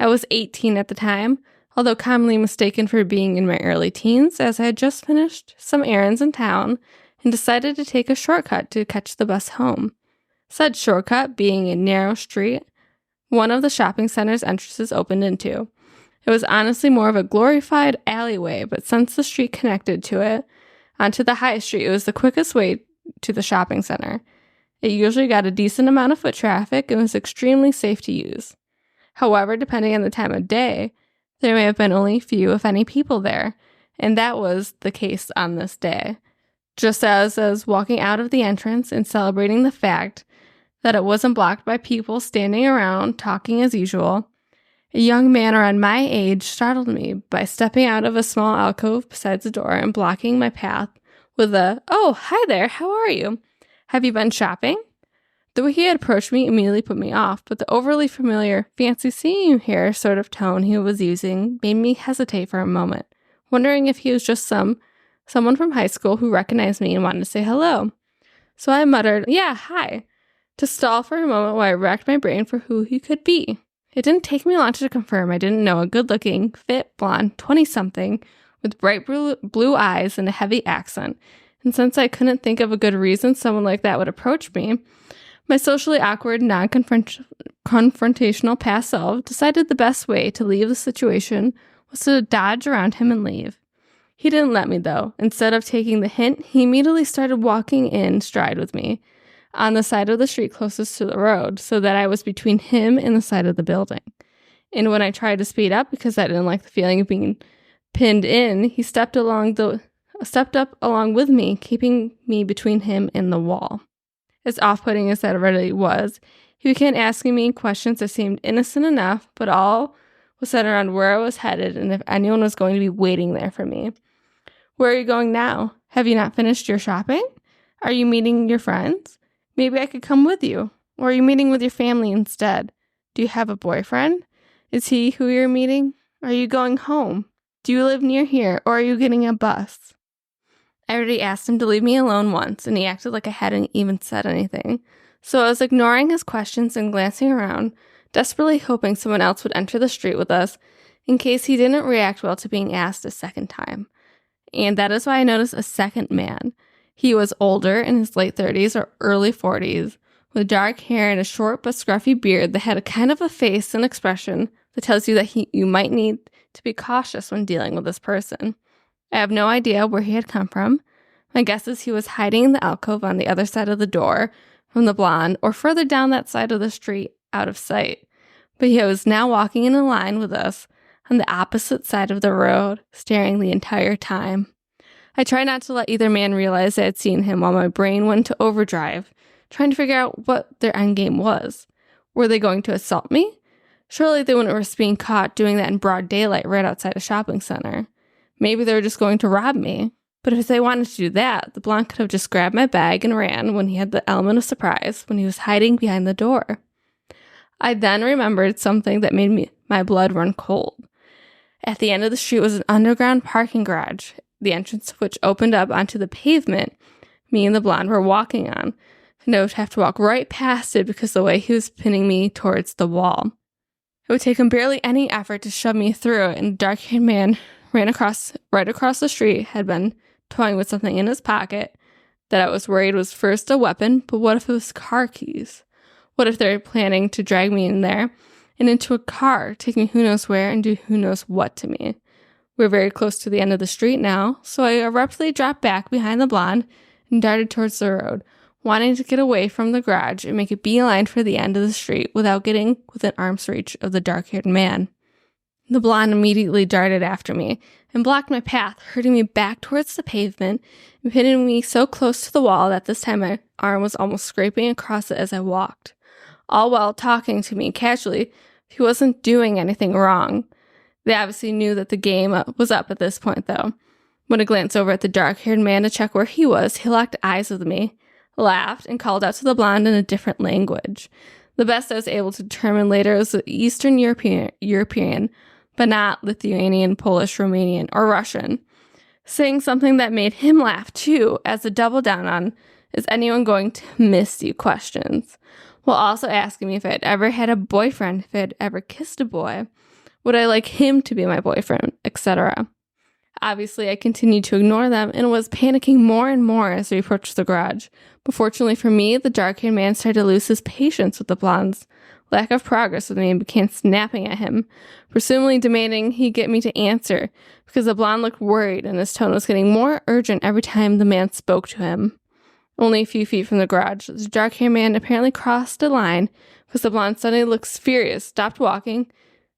I was 18 at the time, although commonly mistaken for being in my early teens, as I had just finished some errands in town and decided to take a shortcut to catch the bus home. Said shortcut being a narrow street one of the shopping center's entrances opened into. It was honestly more of a glorified alleyway, but since the street connected to it onto the high street, it was the quickest way to the shopping center. It usually got a decent amount of foot traffic and was extremely safe to use. However, depending on the time of day, there may have been only few, if any, people there, and that was the case on this day. Just as I was walking out of the entrance and celebrating the fact that it wasn't blocked by people standing around talking as usual, a young man around my age startled me by stepping out of a small alcove beside the door and blocking my path with a, "Oh, hi there, how are you? Have you been shopping?" The way he had approached me immediately put me off, but the overly familiar, "fancy seeing you here" sort of tone he was using made me hesitate for a moment, wondering if he was just someone from high school who recognized me and wanted to say hello. So I muttered, "Yeah, hi," to stall for a moment while I racked my brain for who he could be. It didn't take me long to confirm I didn't know a good-looking, fit, blonde 20-something with bright blue eyes and a heavy accent, and since I couldn't think of a good reason someone like that would approach me, my socially awkward, non-confrontational past self decided the best way to leave the situation was to dodge around him and leave. He didn't let me, though. Instead of taking the hint, he immediately started walking in stride with me on the side of the street closest to the road, so that I was between him and the side of the building. And when I tried to speed up because I didn't like the feeling of being pinned in, he stepped up along with me, keeping me between him and the wall. As off-putting as that already was, he began asking me questions that seemed innocent enough, but all was centered around where I was headed and if anyone was going to be waiting there for me. "Where are you going now? Have you not finished your shopping? Are you meeting your friends? Maybe I could come with you. Or are you meeting with your family instead? Do you have a boyfriend? Is he who you're meeting? Are you going home? Do you live near here, or are you getting a bus?" I already asked him to leave me alone once, and he acted like I hadn't even said anything. So I was ignoring his questions and glancing around, desperately hoping someone else would enter the street with us in case he didn't react well to being asked a second time. And that is why I noticed a second man. He was older, in his late 30s or early 40s, with dark hair and a short but scruffy beard that had a kind of a face and expression that tells you that you might need to be cautious when dealing with this person. I have no idea where he had come from. My guess is he was hiding in the alcove on the other side of the door from the blonde, or further down that side of the street out of sight. But he was now walking in a line with us on the opposite side of the road, staring the entire time. I tried not to let either man realize I had seen him while my brain went to overdrive, trying to figure out what their endgame was. Were they going to assault me? Surely they wouldn't risk being caught doing that in broad daylight right outside a shopping center. Maybe they were just going to rob me. But if they wanted to do that, the blonde could have just grabbed my bag and ran when he had the element of surprise when he was hiding behind the door. I then remembered something that made my blood run cold. At the end of the street was an underground parking garage, the entrance of which opened up onto the pavement me and the blonde were walking on, and I would have to walk right past it because of the way he was pinning me towards the wall. It would take him barely any effort to shove me through it, and a dark-haired man right across the street had been toying with something in his pocket that I was worried was first a weapon, but what if it was car keys? What if they were planning to drag me in there and into a car, take me who knows where and do who knows what to me? We're very close to the end of the street now, so I abruptly dropped back behind the blonde and darted towards the road, wanting to get away from the garage and make a beeline for the end of the street without getting within arm's reach of the dark-haired man. The blonde immediately darted after me and blocked my path, hurting me back towards the pavement and pinning me so close to the wall that this time my arm was almost scraping across it as I walked, all while talking to me casually. He wasn't doing anything wrong. They obviously knew that the game was up at this point, though. When I glanced over at the dark-haired man to check where he was, he locked eyes with me, laughed, and called out to the blonde in a different language. The best I was able to determine later was Eastern European, but not Lithuanian, Polish, Romanian, or Russian, saying something that made him laugh too, as a double down on, is anyone going to miss you questions, while also asking me if I had ever had a boyfriend, if I had ever kissed a boy, would I like him to be my boyfriend, etc. Obviously, I continued to ignore them and was panicking more and more as we approached the garage. But fortunately for me, the dark-haired man started to lose his patience with the blonde's lack of progress with me and began snapping at him, presumably demanding he get me to answer, because the blonde looked worried and his tone was getting more urgent every time the man spoke to him. Only a few feet from the garage, the dark-haired man apparently crossed a line because the blonde suddenly looked furious, stopped walking,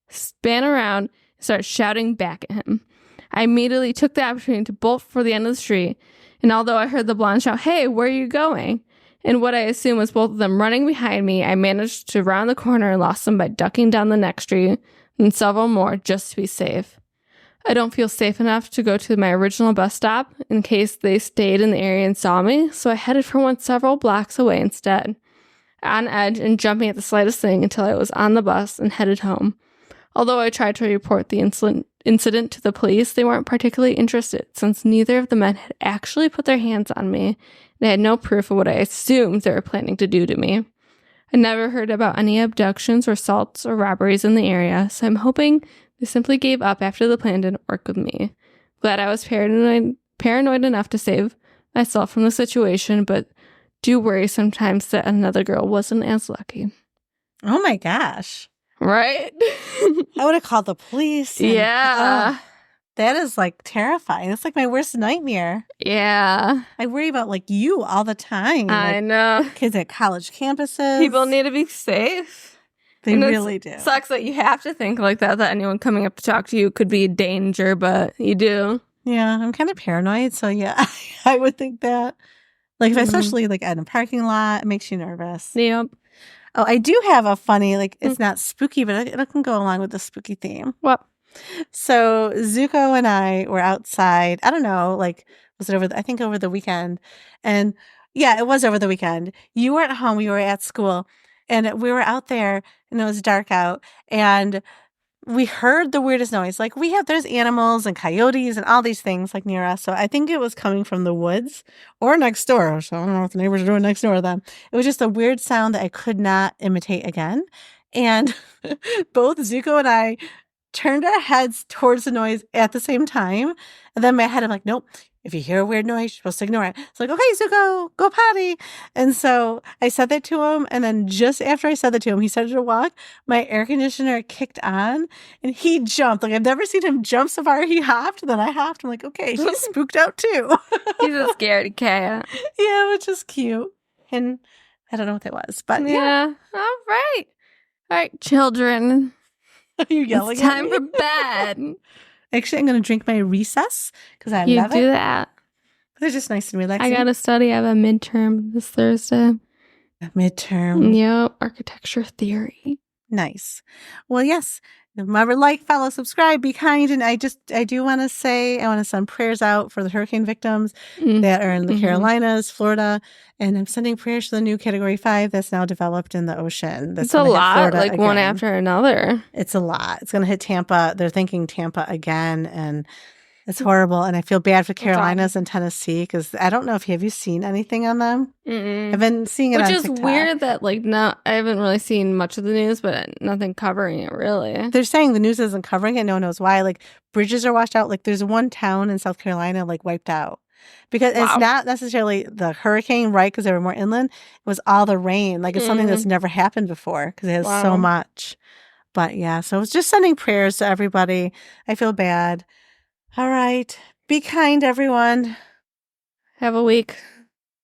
span around, and started shouting back at him. I immediately took the opportunity to bolt for the end of the street, and although I heard the blonde shout, "Hey, where are you going?" and what I assumed was both of them running behind me, I managed to round the corner and lost them by ducking down the next street and several more just to be safe. I don't feel safe enough to go to my original bus stop in case they stayed in the area and saw me, so I headed for one several blocks away instead, on edge and jumping at the slightest thing until I was on the bus and headed home. Although I tried to report the incident to the police, they weren't particularly interested, since neither of the men had actually put their hands on me, and I had no proof of what I assumed they were planning to do to me. I never heard about any abductions or assaults or robberies in the area, so I'm hoping they simply gave up after the plan didn't work with me. Glad I was paranoid enough to save myself from the situation, but do worry sometimes that another girl wasn't as lucky. Oh my gosh. Right? I would have called the police. Yeah. That is like terrifying. It's like my worst nightmare. Yeah. I worry about like you all the time. I know. Kids at college campuses. People need to be safe. They And really do. Sucks that you have to think like that anyone coming up to talk to you could be a danger, but you do. Yeah, I'm kind of paranoid. So yeah, I would think that. Like if especially like at a parking lot, it makes you nervous. Yep. Oh, I do have a funny, like it's not spooky, but it can go along with the spooky theme. What? So Zuko and I were outside. I don't know, like was it over the weekend? And yeah, it was over the weekend. You weren't home. You were at school, and we were out there, and it was dark out, and we heard the weirdest noise. Like there's animals and coyotes and all these things like near us. So I think it was coming from the woods or next door. So I don't know what the neighbors are doing next door then. It was just a weird sound that I could not imitate again. And both Zuko and I turned our heads towards the noise at the same time. And then my head, I'm like, nope. If you hear a weird noise, you're supposed to ignore it. It's like, okay, Zuko, go potty. And so I said that to him. And then just after I said that to him, he started to walk. My air conditioner kicked on and he jumped. Like I've never seen him jump so far. He hopped. Then I hopped. I'm like, okay, he's spooked out too. He's a scaredy cat. Yeah, which is cute. And I don't know what that was, but yeah. All right, children. Are you yelling it's at time me? for bed. Actually, I'm going to drink my recess because I You love do it. that. It's just nice and relaxing. I got to study. I have a midterm this Thursday. Midterm. Yep. Architecture theory. Nice. Well, yes. Remember, like, follow, subscribe, be kind. And I do want to say, I want to send prayers out for the hurricane victims that are in the Carolinas, Florida. And I'm sending prayers to the new Category 5 that's now developed in the ocean. That's it's a lot, Florida like again. one after another. It's a lot. It's going to hit Tampa. They're thinking Tampa again. And it's horrible. And I feel bad for Carolinas and Tennessee because I don't know if have you seen anything on them? I've been seeing it on TikTok. Which is weird that I haven't really seen much of the news, but nothing covering it really. They're saying the news isn't covering it. No one knows why. Like bridges are washed out. Like there's one town in South Carolina like wiped out because it's not necessarily the hurricane, right? Because they were more inland. It was all the rain. Like it's something that's never happened before because it has so much. But yeah, so it's just sending prayers to everybody. I feel bad. All right. Be kind, everyone. Have a week.